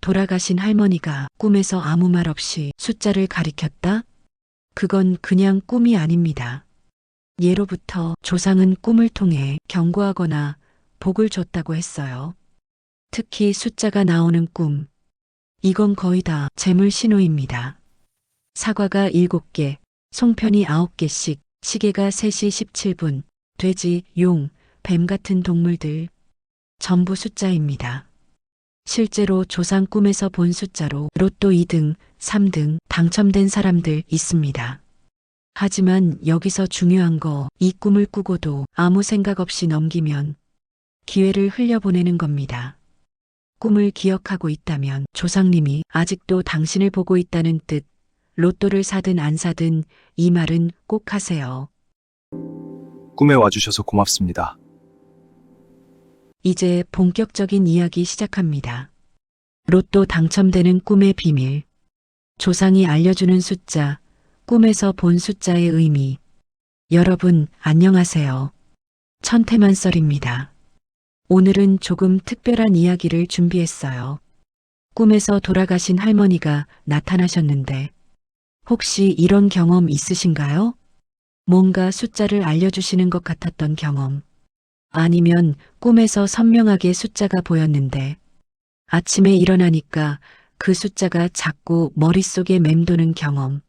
돌아가신 할머니가 꿈에서 아무 말 없이 숫자를 가리켰다? 그건 그냥 꿈이 아닙니다. 예로부터 조상은 꿈을 통해 경고하거나 복을 줬다고 했어요. 특히 숫자가 나오는 꿈. 이건 거의 다 재물 신호입니다. 사과가 7개, 송편이 9개씩, 시계가 3시 17분, 돼지, 용, 뱀 같은 동물들. 전부 숫자입니다. 실제로 조상 꿈에서 본 숫자로 로또 2등, 3등 당첨된 사람들 있습니다. 하지만 여기서 중요한 거, 이 꿈을 꾸고도 아무 생각 없이 넘기면 기회를 흘려보내는 겁니다. 꿈을 기억하고 있다면 조상님이 아직도 당신을 보고 있다는 뜻. 로또를 사든 안 사든 이 말은 꼭 하세요. 꿈에 와주셔서 고맙습니다. 이제 본격적인 이야기 시작합니다. 로또 당첨되는 꿈의 비밀. 조상이 알려주는 숫자, 꿈에서 본 숫자의 의미. 여러분, 안녕하세요. 천태만설입니다. 오늘은 조금 특별한 이야기를 준비했어요. 꿈에서 돌아가신 할머니가 나타나셨는데, 혹시 이런 경험 있으신가요? 뭔가 숫자를 알려주시는 것 같았던 경험. 아니면 꿈에서 선명하게 숫자가 보였는데, 아침에 일어나니까 그 숫자가 자꾸 머릿속에 맴도는 경험.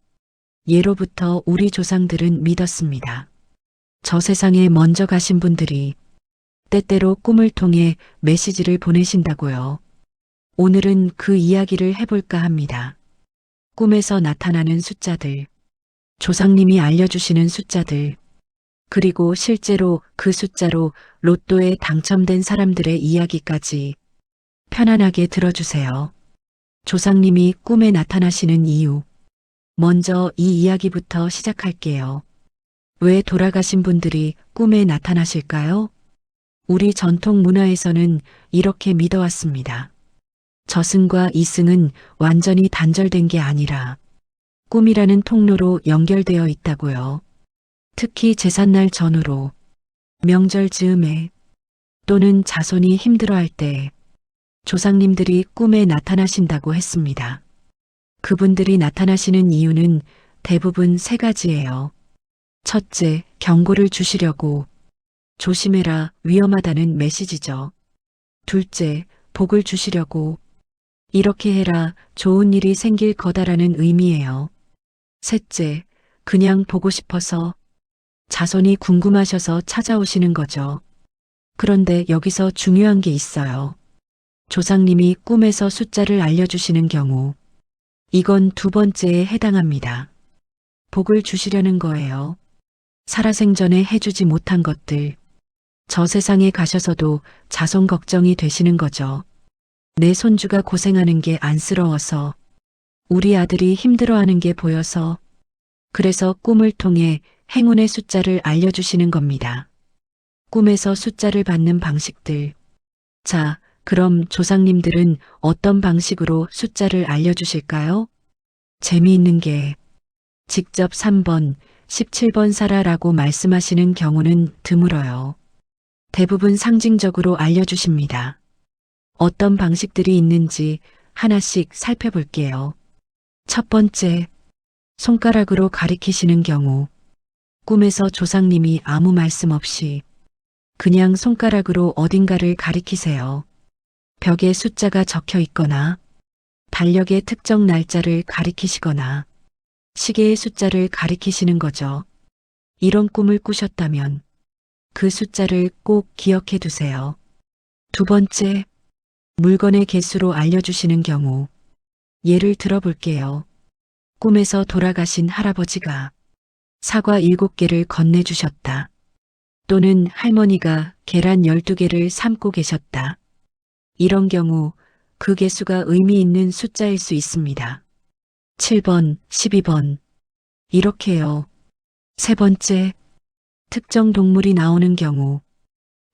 예로부터 우리 조상들은 믿었습니다. 저 세상에 먼저 가신 분들이 때때로 꿈을 통해 메시지를 보내신다고요. 오늘은 그 이야기를 해볼까 합니다. 꿈에서 나타나는 숫자들, 조상님이 알려주시는 숫자들, 그리고 실제로 그 숫자로 로또에 당첨된 사람들의 이야기까지 편안하게 들어주세요. 조상님이 꿈에 나타나시는 이유. 먼저 이 이야기부터 시작할게요. 왜 돌아가신 분들이 꿈에 나타나실까요? 우리 전통 문화에서는 이렇게 믿어왔습니다. 저승과 이승은 완전히 단절된 게 아니라 꿈이라는 통로로 연결되어 있다고요. 특히 제삿날 전후로, 명절 즈음에 또는 자손이 힘들어할 때 조상님들이 꿈에 나타나신다고 했습니다. 그분들이 나타나시는 이유는 대부분 세 가지예요. 첫째, 경고를 주시려고. 조심해라, 위험하다는 메시지죠. 둘째, 복을 주시려고. 이렇게 해라, 좋은 일이 생길 거다라는 의미예요. 셋째, 그냥 보고 싶어서, 자손이 궁금하셔서 찾아오시는 거죠. 그런데 여기서 중요한 게 있어요. 조상님이 꿈에서 숫자를 알려주시는 경우, 이건 두 번째에 해당합니다. 복을 주시려는 거예요. 살아생전에 해주지 못한 것들, 저 세상에 가셔서도 자손 걱정이 되시는 거죠. 내 손주가 고생하는 게 안쓰러워서, 우리 아들이 힘들어하는 게 보여서, 그래서 꿈을 통해 행운의 숫자를 알려주시는 겁니다. 꿈에서 숫자를 받는 방식들. 자, 그럼 조상님들은 어떤 방식으로 숫자를 알려주실까요? 재미있는 게 직접 3번, 17번 사라라고 말씀하시는 경우는 드물어요. 대부분 상징적으로 알려주십니다. 어떤 방식들이 있는지 하나씩 살펴볼게요. 첫 번째, 손가락으로 가리키시는 경우. 꿈에서 조상님이 아무 말씀 없이 그냥 손가락으로 어딘가를 가리키세요. 벽에 숫자가 적혀 있거나, 달력의 특정 날짜를 가리키시거나, 시계의 숫자를 가리키시는 거죠. 이런 꿈을 꾸셨다면 그 숫자를 꼭 기억해 두세요. 두 번째, 물건의 개수로 알려주시는 경우. 예를 들어볼게요. 꿈에서 돌아가신 할아버지가 사과 7개를 건네주셨다. 또는 할머니가 계란 12개를 삶고 계셨다. 이런 경우 그 개수가 의미 있는 숫자일 수 있습니다. 7번, 12번. 이렇게요. 세 번째, 특정 동물이 나오는 경우.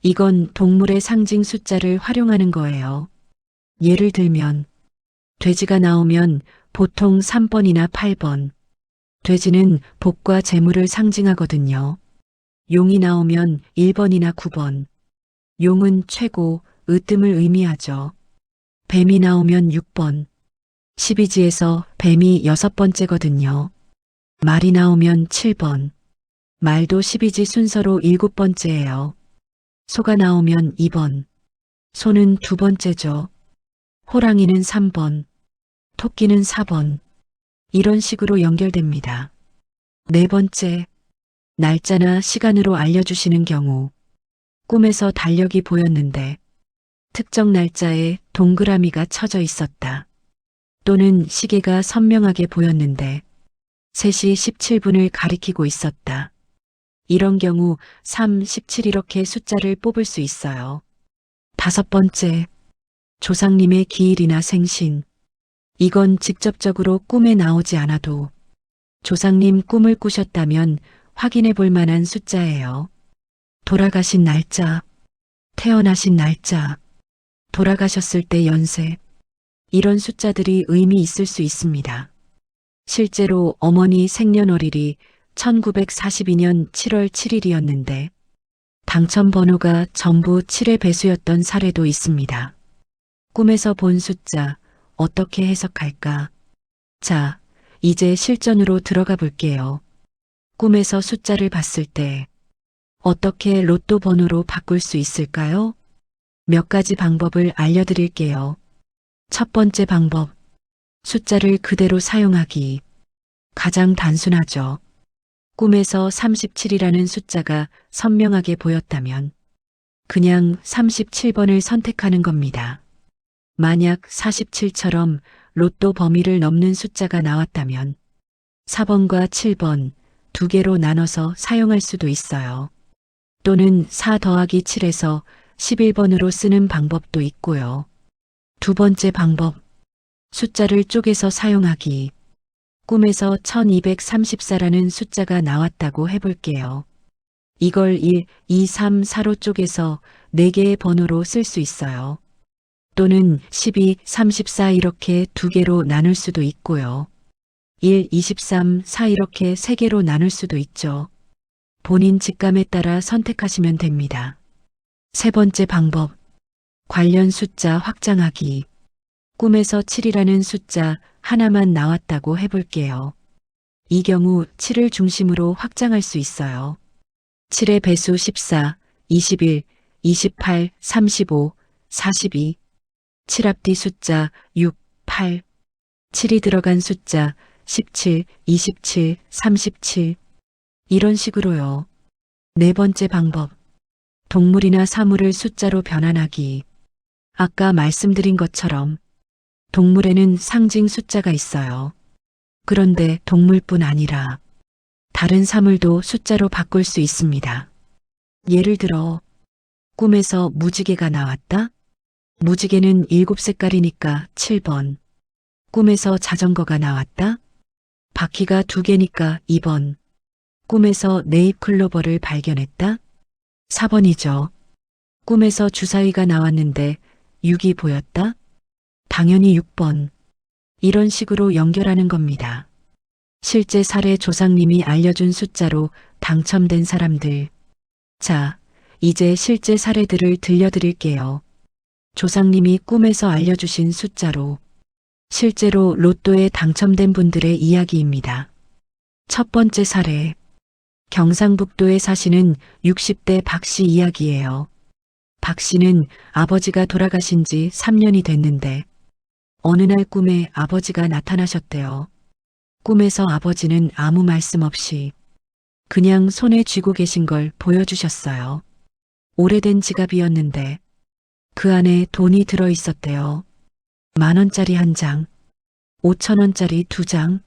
이건 동물의 상징 숫자를 활용하는 거예요. 예를 들면, 돼지가 나오면 보통 3번이나 8번. 돼지는 복과 재물을 상징하거든요. 용이 나오면 1번이나 9번. 용은 최고, 으뜸을 의미하죠. 뱀이 나오면 6번. 12지에서 뱀이 6번째거든요. 말이 나오면 7번. 말도 12지 순서로 7번째예요. 소가 나오면 2번. 소는 2번째죠. 호랑이는 3번. 토끼는 4번. 이런 식으로 연결됩니다. 네 번째, 날짜나 시간으로 알려주시는 경우 꿈에서 달력이 보였는데 특정 날짜에 동그라미가 쳐져 있었다. 또는 시계가 선명하게 보였는데 3시 17분을 가리키고 있었다. 이런 경우 3, 17 이렇게 숫자를 뽑을 수 있어요. 다섯 번째, 조상님의 기일이나 생신. 이건 직접적으로 꿈에 나오지 않아도 조상님 꿈을 꾸셨다면 확인해 볼 만한 숫자예요. 돌아가신 날짜, 태어나신 날짜, 돌아가셨을 때 연세, 이런 숫자들이 의미 있을 수 있습니다. 실제로 어머니 생년월일이 1942년 7월 7일이었는데 당첨 번호가 전부 7의 배수였던 사례도 있습니다. 꿈에서 본 숫자 어떻게 해석할까? 자, 이제 실전으로 들어가 볼게요. 꿈에서 숫자를 봤을 때 어떻게 로또 번호로 바꿀 수 있을까요? 몇 가지 방법을 알려드릴게요. 첫 번째 방법, 숫자를 그대로 사용하기. 가장 단순하죠. 꿈에서 37이라는 숫자가 선명하게 보였다면 그냥 37번을 선택하는 겁니다. 만약 47처럼 로또 범위를 넘는 숫자가 나왔다면 4번과 7번 두 개로 나눠서 사용할 수도 있어요. 또는 4 더하기 7에서 11번으로 쓰는 방법도 있고요. 두 번째 방법, 숫자를 쪼개서 사용하기. 꿈에서 1234라는 숫자가 나왔다고 해볼게요. 이걸 1, 2, 3, 4로 쪼개서 4개의 번호로 쓸 수 있어요. 또는 12, 34 이렇게 두 개로 나눌 수도 있고요. 1, 23, 4 이렇게 3개로 나눌 수도 있죠. 본인 직감에 따라 선택하시면 됩니다. 세 번째 방법, 관련 숫자 확장하기. 꿈에서 7이라는 숫자 하나만 나왔다고 해볼게요. 이 경우 7을 중심으로 확장할 수 있어요. 7의 배수 14, 21, 28, 35, 42. 7 앞뒤 숫자 6, 8. 7이 들어간 숫자 17, 27, 37. 이런 식으로요. 네 번째 방법. 동물이나 사물을 숫자로 변환하기. 아까 말씀드린 것처럼 동물에는 상징 숫자가 있어요. 그런데 동물뿐 아니라 다른 사물도 숫자로 바꿀 수 있습니다. 예를 들어 꿈에서 무지개가 나왔다? 무지개는 7색깔이니까 7번. 꿈에서 자전거가 나왔다? 바퀴가 2개니까 2번. 꿈에서 네잎클로버를 발견했다? 4번이죠. 꿈에서 주사위가 나왔는데 6이 보였다? 당연히 6번. 이런 식으로 연결하는 겁니다. 실제 사례 조상님이 알려준 숫자로 당첨된 사람들. 자, 이제 실제 사례들을 들려드릴게요. 조상님이 꿈에서 알려주신 숫자로 실제로 로또에 당첨된 분들의 이야기입니다. 첫 번째 사례. 경상북도에 사시는 60대 박 씨 이야기예요. 박 씨는 아버지가 돌아가신 지 3년이 됐는데 어느 날 꿈에 아버지가 나타나셨대요. 꿈에서 아버지는 아무 말씀 없이 그냥 손에 쥐고 계신 걸 보여주셨어요. 오래된 지갑이었는데 그 안에 돈이 들어 있었대요. 10,000원짜리 1장, 5,000원짜리 2장,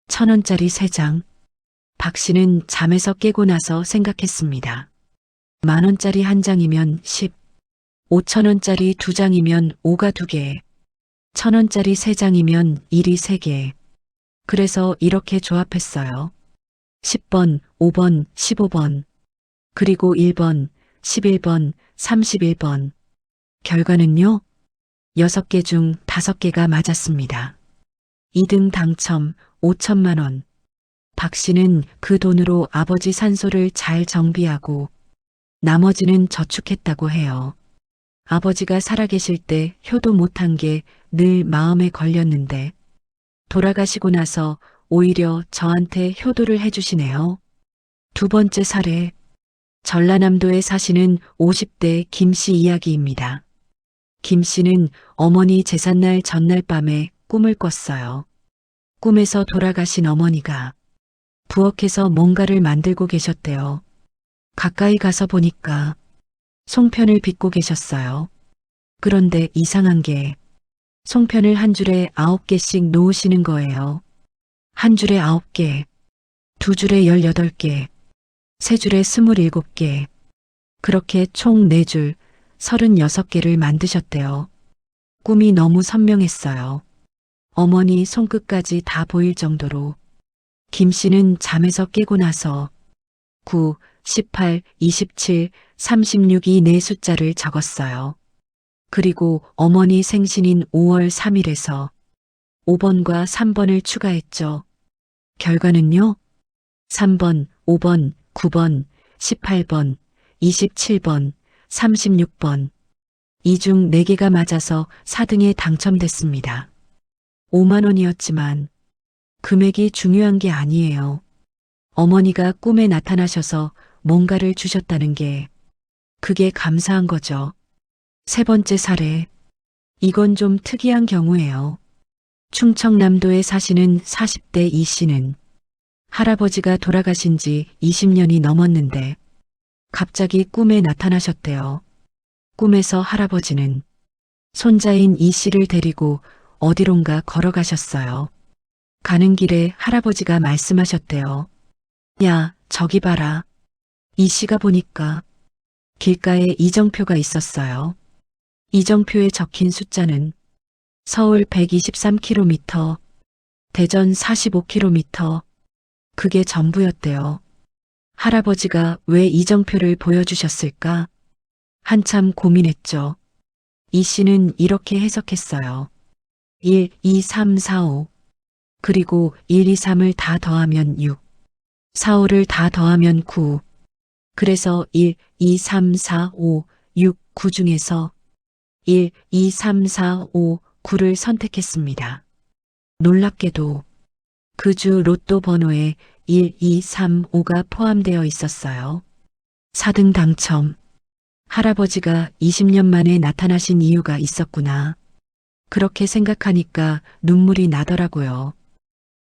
1,000원짜리 3장. 박 씨는 잠에서 깨고 나서 생각했습니다. 10,000원짜리 1장이면 10, 5,000원짜리 2장이면 5가 2개, 1,000원짜리 3장이면 1이 3개. 그래서 이렇게 조합했어요. 10번, 5번, 15번, 그리고 1번, 11번, 31번. 결과는요? 6개 중 5개가 맞았습니다. 2등 당첨 5천만 원. 박 씨는 그 돈으로 아버지 산소를 잘 정비하고 나머지는 저축했다고 해요. 아버지가 살아계실 때 효도 못한 게 늘 마음에 걸렸는데 돌아가시고 나서 오히려 저한테 효도를 해주시네요. 두 번째 사례. 전라남도에 사시는 50대 김 씨 이야기입니다. 김 씨는 어머니 제삿날 전날 밤에 꿈을 꿨어요. 꿈에서 돌아가신 어머니가 부엌에서 뭔가를 만들고 계셨대요. 가까이 가서 보니까 송편을 빚고 계셨어요. 그런데 이상한 게 송편을 한 줄에 9개씩 놓으시는 거예요. 한 줄에 9개, 두 줄에 18개, 세 줄에 27개, 그렇게 총 4줄, 36개를 만드셨대요. 꿈이 너무 선명했어요. 어머니 손끝까지 다 보일 정도로. 김 씨는 잠에서 깨고 나서 9, 18, 27, 36이 네 숫자를 적었어요. 그리고 어머니 생신인 5월 3일에서 5번과 3번을 추가했죠. 결과는요? 3번, 5번, 9번, 18번, 27번, 36번. 이 중 4개가 맞아서 4등에 당첨됐습니다. 5만 원이었지만 금액이 중요한 게 아니에요. 어머니가 꿈에 나타나셔서 뭔가를 주셨다는 게 그게 감사한 거죠. 세 번째 사례. 이건 좀 특이한 경우예요. 충청남도에 사시는 40대 이 씨는 할아버지가 돌아가신 지 20년이 넘었는데 갑자기 꿈에 나타나셨대요. 꿈에서 할아버지는 손자인 이 씨를 데리고 어디론가 걸어가셨어요. 가는 길에 할아버지가 말씀하셨대요. 야, 저기 봐라. 이 씨가 보니까 길가에 이정표가 있었어요. 이정표에 적힌 숫자는 서울 123km, 대전 45km, 그게 전부였대요. 할아버지가 왜 이정표를 보여주셨을까? 한참 고민했죠. 이 씨는 이렇게 해석했어요. 1, 2, 3, 4, 5. 그리고 1, 2, 3을 다 더하면 6. 4, 5를 다 더하면 9. 그래서 1, 2, 3, 4, 5, 6, 9 중에서 1, 2, 3, 4, 5, 9를 선택했습니다. 놀랍게도 그 주 로또 번호에 1, 2, 3, 5가 포함되어 있었어요. 4등 당첨. 할아버지가 20년 만에 나타나신 이유가 있었구나. 그렇게 생각하니까 눈물이 나더라고요.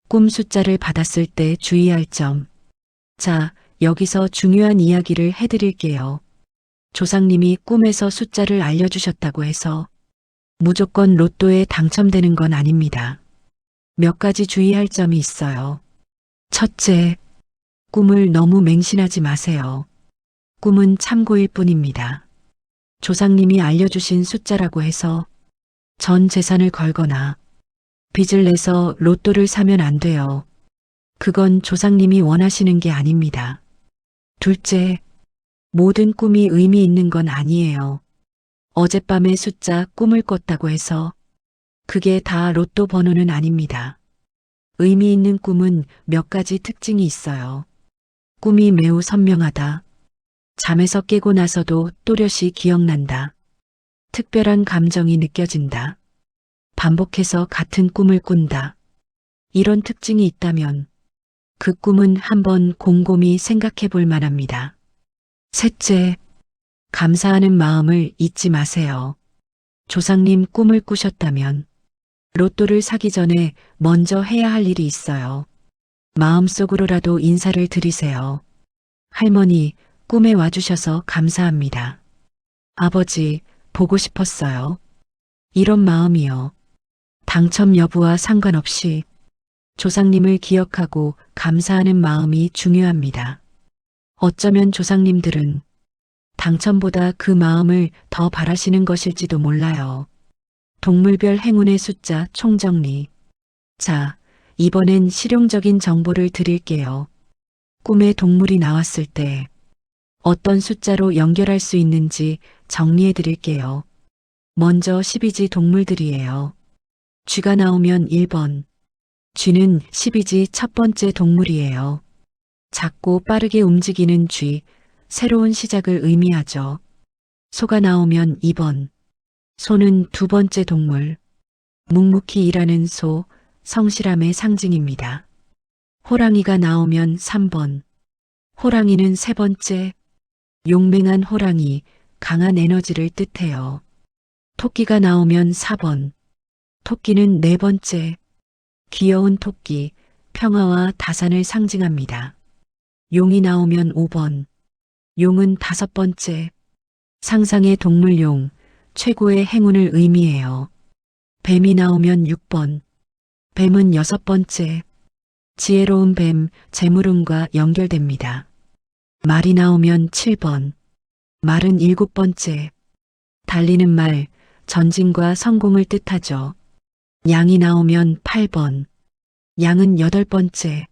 꿈 숫자를 받았을 때 주의할 점. 자, 여기서 중요한 이야기를 해드릴게요. 조상님이 꿈에서 숫자를 알려주셨다고 해서 무조건 로또에 당첨되는 건 아닙니다. 몇 가지 주의할 점이 있어요. 첫째, 꿈을 너무 맹신하지 마세요. 꿈은 참고일 뿐입니다. 조상님이 알려주신 숫자라고 해서 전 재산을 걸거나 빚을 내서 로또를 사면 안 돼요. 그건 조상님이 원하시는 게 아닙니다. 둘째, 모든 꿈이 의미 있는 건 아니에요. 어젯밤에 숫자 꿈을 꿨다고 해서 그게 다 로또 번호는 아닙니다. 의미 있는 꿈은 몇 가지 특징이 있어요. 꿈이 매우 선명하다. 잠에서 깨고 나서도 또렷이 기억난다. 특별한 감정이 느껴진다. 반복해서 같은 꿈을 꾼다. 이런 특징이 있다면 그 꿈은 한번 곰곰이 생각해 볼 만합니다. 셋째, 감사하는 마음을 잊지 마세요. 조상님 꿈을 꾸셨다면 로또를 사기 전에 먼저 해야 할 일이 있어요. 마음속으로라도 인사를 드리세요. 할머니, 꿈에 와주셔서 감사합니다. 아버지, 보고 싶었어요. 이런 마음이요. 당첨 여부와 상관없이 조상님을 기억하고 감사하는 마음이 중요합니다. 어쩌면 조상님들은 당첨보다 그 마음을 더 바라시는 것일지도 몰라요. 동물별 행운의 숫자 총정리. 자, 이번엔 실용적인 정보를 드릴게요. 꿈에 동물이 나왔을 때 어떤 숫자로 연결할 수 있는지 정리해 드릴게요. 먼저 12지 동물들이에요. 쥐가 나오면 1번. 쥐는 12지 첫 번째 동물이에요. 작고 빠르게 움직이는 쥐, 새로운 시작을 의미하죠. 소가 나오면 2번. 소는 두 번째 동물, 묵묵히 일하는 소, 성실함의 상징입니다. 호랑이가 나오면 3번. 호랑이는 세 번째, 용맹한 호랑이, 강한 에너지를 뜻해요. 토끼가 나오면 4번. 토끼는 네 번째, 귀여운 토끼, 평화와 다산을 상징합니다. 용이 나오면 5번. 용은 다섯 번째, 상상의 동물용, 최고의 행운을 의미해요. 뱀이 나오면 6번. 뱀은 여섯 번째, 지혜로운 뱀, 재물운과 연결됩니다. 말이 나오면 7번. 말은 일곱 번째, 달리는 말, 전진과 성공을 뜻하죠. 양이 나오면 8번. 양은 여덟 번째,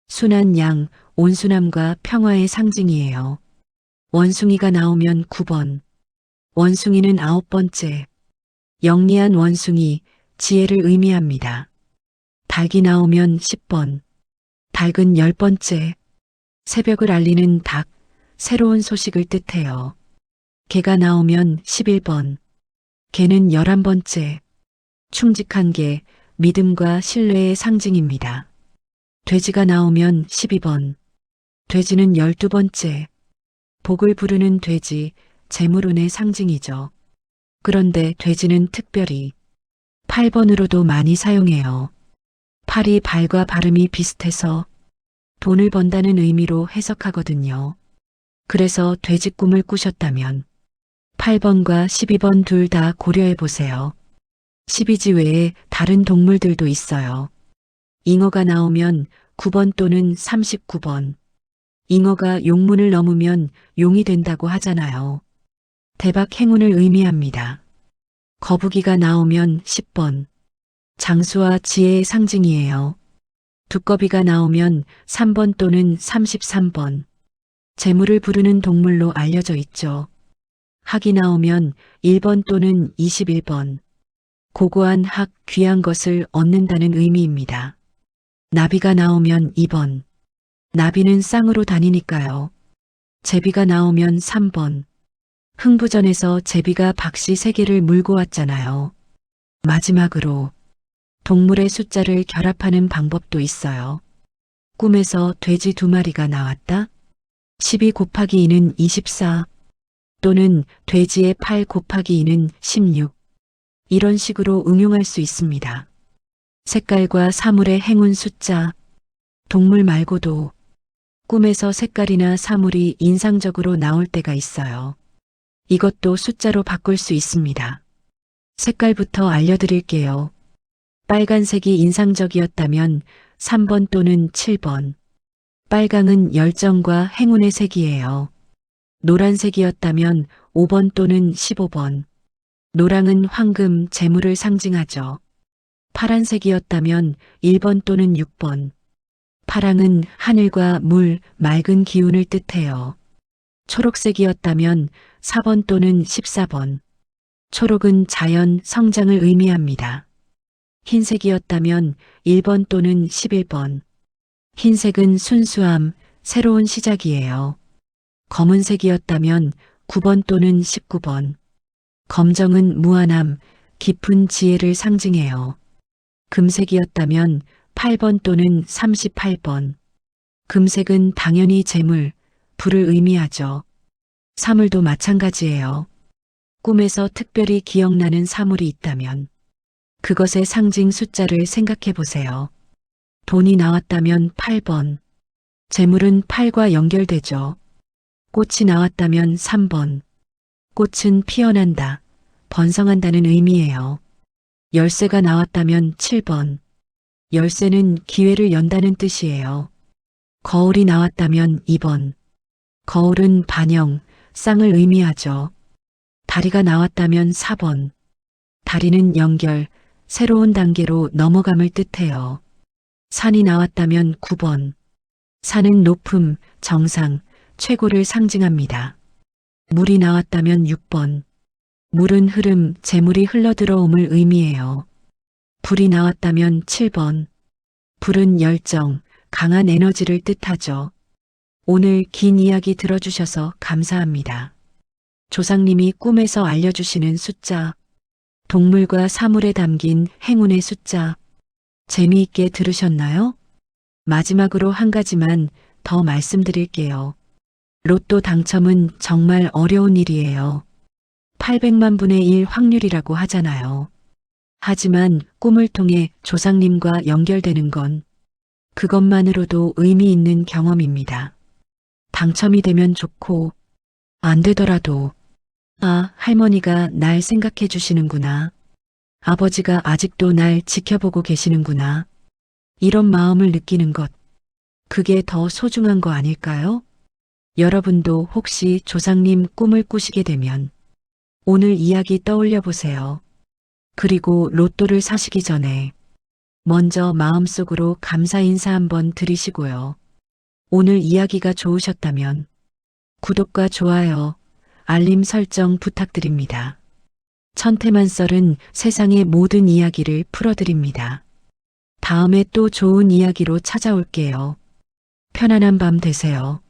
순한 양, 온순함과 평화의 상징이에요. 원숭이가 나오면 9번. 원숭이는 아홉 번째, 영리한 원숭이, 지혜를 의미합니다. 닭이 나오면 10번. 닭은 열 번째, 새벽을 알리는 닭, 새로운 소식을 뜻해요. 개가 나오면 11번. 개는 11번째, 충직한 개, 믿음과 신뢰의 상징입니다. 돼지가 나오면 12번. 돼지는 12번째, 복을 부르는 돼지, 재물운의 상징이죠. 그런데 돼지는 특별히 8번으로도 많이 사용해요. 팔이 발과 발음이 비슷해서 돈을 번다는 의미로 해석하거든요. 그래서 돼지 꿈을 꾸셨다면 8번과 12번 둘 다 고려해 보세요. 12지 외에 다른 동물들도 있어요. 잉어가 나오면 9번 또는 39번. 잉어가 용문을 넘으면 용이 된다고 하잖아요. 대박 행운을 의미합니다. 거북이가 나오면 10번. 장수와 지혜의 상징이에요. 두꺼비가 나오면 3번 또는 33번. 재물을 부르는 동물로 알려져 있죠. 학이 나오면 1번 또는 21번. 고고한 학, 귀한 것을 얻는다는 의미입니다. 나비가 나오면 2번. 나비는 쌍으로 다니니까요. 제비가 나오면 3번. 흥부전에서 제비가 박씨 3개를 물고 왔잖아요. 마지막으로 동물의 숫자를 결합하는 방법도 있어요. 꿈에서 돼지 2마리가 나왔다. 12 곱하기 2는 24 또는 돼지의 8 곱하기 2는 16. 이런 식으로 응용할 수 있습니다. 색깔과 사물의 행운 숫자, 동물 말고도 꿈에서 색깔이나 사물이 인상적으로 나올 때가 있어요. 이것도 숫자로 바꿀 수 있습니다. 색깔부터 알려드릴게요. 빨간색이 인상적이었다면 3번 또는 7번. 빨강은 열정과 행운의 색이에요. 노란색이었다면 5번 또는 15번. 노랑은 황금, 재물을 상징하죠. 파란색이었다면 1번 또는 6번. 파랑은 하늘과 물, 맑은 기운을 뜻해요. 초록색이었다면 4번 또는 14번. 초록은 자연, 성장을 의미합니다. 흰색이었다면 1번 또는 11번. 흰색은 순수함, 새로운 시작이에요. 검은색이었다면 9번 또는 19번. 검정은 무한함, 깊은 지혜를 상징해요. 금색이었다면 8번 또는 38번. 금색은 당연히 재물, 불을 의미하죠. 사물도 마찬가지예요. 꿈에서 특별히 기억나는 사물이 있다면 그것의 상징 숫자를 생각해 보세요. 돈이 나왔다면 8번. 재물은 8과 연결되죠. 꽃이 나왔다면 3번. 꽃은 피어난다, 번성한다는 의미예요. 열쇠가 나왔다면 7번. 열쇠는 기회를 연다는 뜻이에요. 거울이 나왔다면 2번. 거울은 반영, 쌍을 의미하죠. 다리가 나왔다면 4번. 다리는 연결, 새로운 단계로 넘어감을 뜻해요. 산이 나왔다면 9번. 산은 높음, 정상, 최고를 상징합니다. 물이 나왔다면 6번. 물은 흐름, 재물이 흘러들어옴을 의미해요. 불이 나왔다면 7번. 불은 열정, 강한 에너지를 뜻하죠. 오늘 긴 이야기 들어주셔서 감사합니다. 조상님이 꿈에서 알려주시는 숫자 동물과 사물에 담긴 행운의 숫자. 재미있게 들으셨나요? 마지막으로 한 가지만 더 말씀드릴게요. 로또 당첨은 정말 어려운 일이에요. 800만 분의 1 확률이라고 하잖아요. 하지만 꿈을 통해 조상님과 연결되는 건 그것만으로도 의미 있는 경험입니다. 당첨이 되면 좋고, 안 되더라도, 아, 할머니가 날 생각해 주시는구나. 아버지가 아직도 날 지켜보고 계시는구나. 이런 마음을 느끼는 것, 그게 더 소중한 거 아닐까요? 여러분도 혹시 조상님 꿈을 꾸시게 되면 오늘 이야기 떠올려 보세요. 그리고 로또를 사시기 전에 먼저 마음속으로 감사 인사 한번 드리시고요. 오늘 이야기가 좋으셨다면 구독과 좋아요, 알림 설정 부탁드립니다. 천태만설은 세상의 모든 이야기를 풀어드립니다. 다음에 또 좋은 이야기로 찾아올게요. 편안한 밤 되세요.